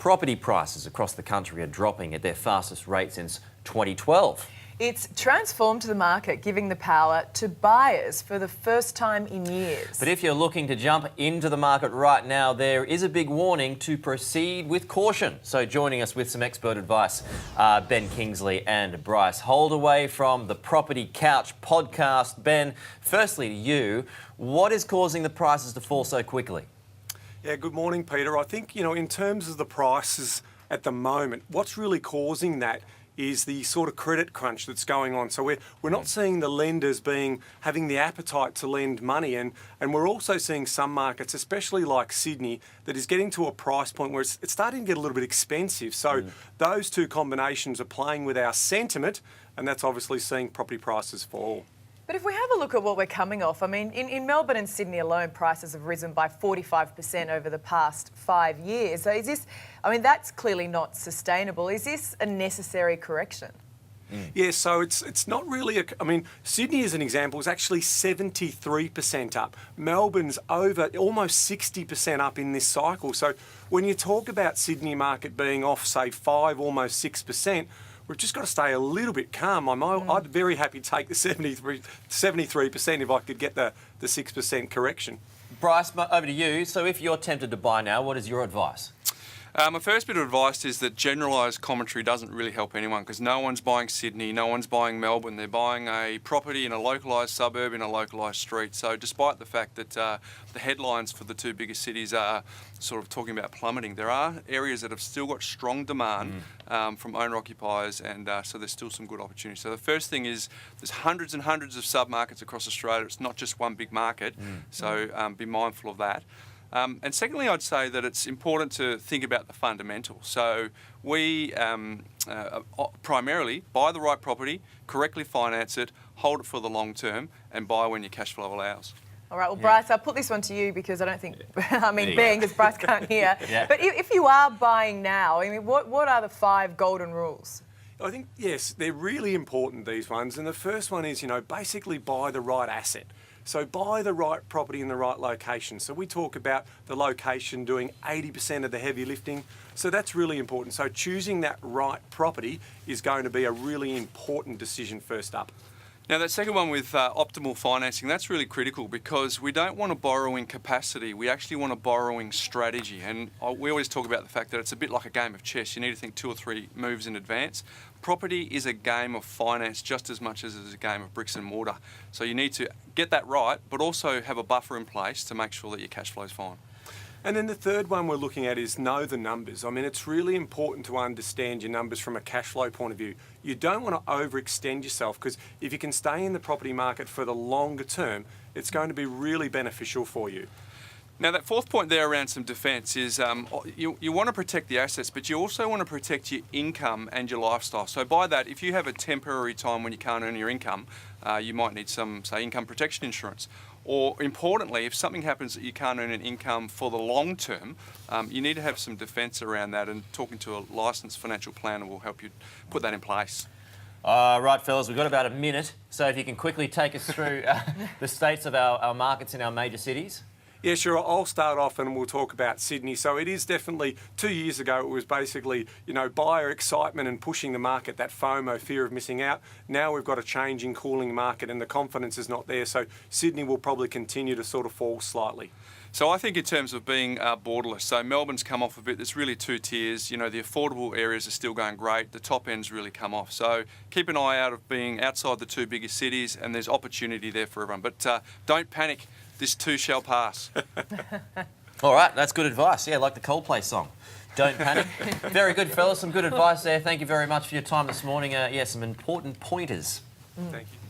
Property prices across the country are dropping at their fastest rate since 2012. It's transformed the market, giving the power to buyers for the first time in years. But if you're looking to jump into the market right now, there is a big warning to proceed with caution. So joining us with some expert advice, Ben Kingsley and Bryce Holdaway from the Property Couch podcast. Ben, firstly to you, what is causing the prices to fall so quickly? Yeah, good morning, Peter. I think, in terms of the prices at the moment, what's really causing that is the sort of credit crunch that's going on. So we're not seeing the lenders having the appetite to lend money, and we're also seeing some markets, especially like Sydney, that is getting to a price point where it's starting to get a little bit expensive. So those two combinations are playing with our sentiment, and that's obviously seeing property prices fall. But if we have a look at what we're coming off, I mean, in Melbourne and Sydney alone, prices have risen by 45% over the past 5 years. So that's clearly not sustainable. Is this a necessary correction? Yeah, so it's not really Sydney as an example is actually 73% up. Melbourne's over almost 60% up in this cycle. So when you talk about Sydney market being off, say, 5, almost 6%, we've just got to stay a little bit calm. I'd very happy to take the 73% if I could get the 6% correction. Bryce, over to you. So if you're tempted to buy now, what is your advice? My first bit of advice is that generalised commentary doesn't really help anyone, because no one's buying Sydney, no one's buying Melbourne. They're buying a property in a localised suburb in a localised street. So despite the fact that the headlines for the two biggest cities are sort of talking about plummeting, there are areas that have still got strong demand from owner-occupiers, and so there's still some good opportunities. So the first thing is there's hundreds and hundreds of sub-markets across Australia. It's not just one big market, so be mindful of that. And secondly, I'd say that it's important to think about the fundamentals. So we primarily buy the right property, correctly finance it, hold it for the long term, and buy when your cash flow allows. All right, well, Bryce, I'll put this one to you because I don't think, Ben, because Bryce can't hear. But if you are buying now, what are the 5 golden rules? I think, yes, they're really important, these ones. And the first one is, basically buy the right asset. So buy the right property in the right location. So we talk about the location doing 80% of the heavy lifting. So that's really important. So choosing that right property is going to be a really important decision first up. Now, that second one with optimal financing, that's really critical, because we don't want a borrowing capacity. We actually want a borrowing strategy. And we always talk about the fact that it's a bit like a game of chess. You need to think 2 or 3 moves in advance. Property is a game of finance just as much as it is a game of bricks and mortar. So you need to get that right, but also have a buffer in place to make sure that your cash flow is fine. And then the third one we're looking at is know the numbers. It's really important to understand your numbers from a cash flow point of view. You don't want to overextend yourself, because if you can stay in the property market for the longer term, it's going to be really beneficial for you. Now, that fourth point there around some defence is you want to protect the assets, but you also want to protect your income and your lifestyle. So by that, if you have a temporary time when you can't earn your income, you might need some, say, income protection insurance. Or importantly, if something happens that you can't earn an income for the long term, you need to have some defence around that, and talking to a licensed financial planner will help you put that in place. Right, fellas, we've got about a minute. So if you can quickly take us through the states of our markets in our major cities. Yeah, sure. I'll start off and we'll talk about Sydney. So it is definitely, 2 years ago, it was basically, buyer excitement and pushing the market, that FOMO, fear of missing out. Now we've got a changing, cooling market, and the confidence is not there. So Sydney will probably continue to sort of fall slightly. So I think in terms of being borderless, so Melbourne's come off a bit. There's really 2 tiers. The affordable areas are still going great. The top end's really come off. So keep an eye out of being outside the 2 biggest cities, and there's opportunity there for everyone. But don't panic. This too shall pass. All right, that's good advice. Yeah, like the Coldplay song. Don't panic. Very good, fellas. Some good advice there. Thank you very much for your time this morning. Some important pointers. Thank you.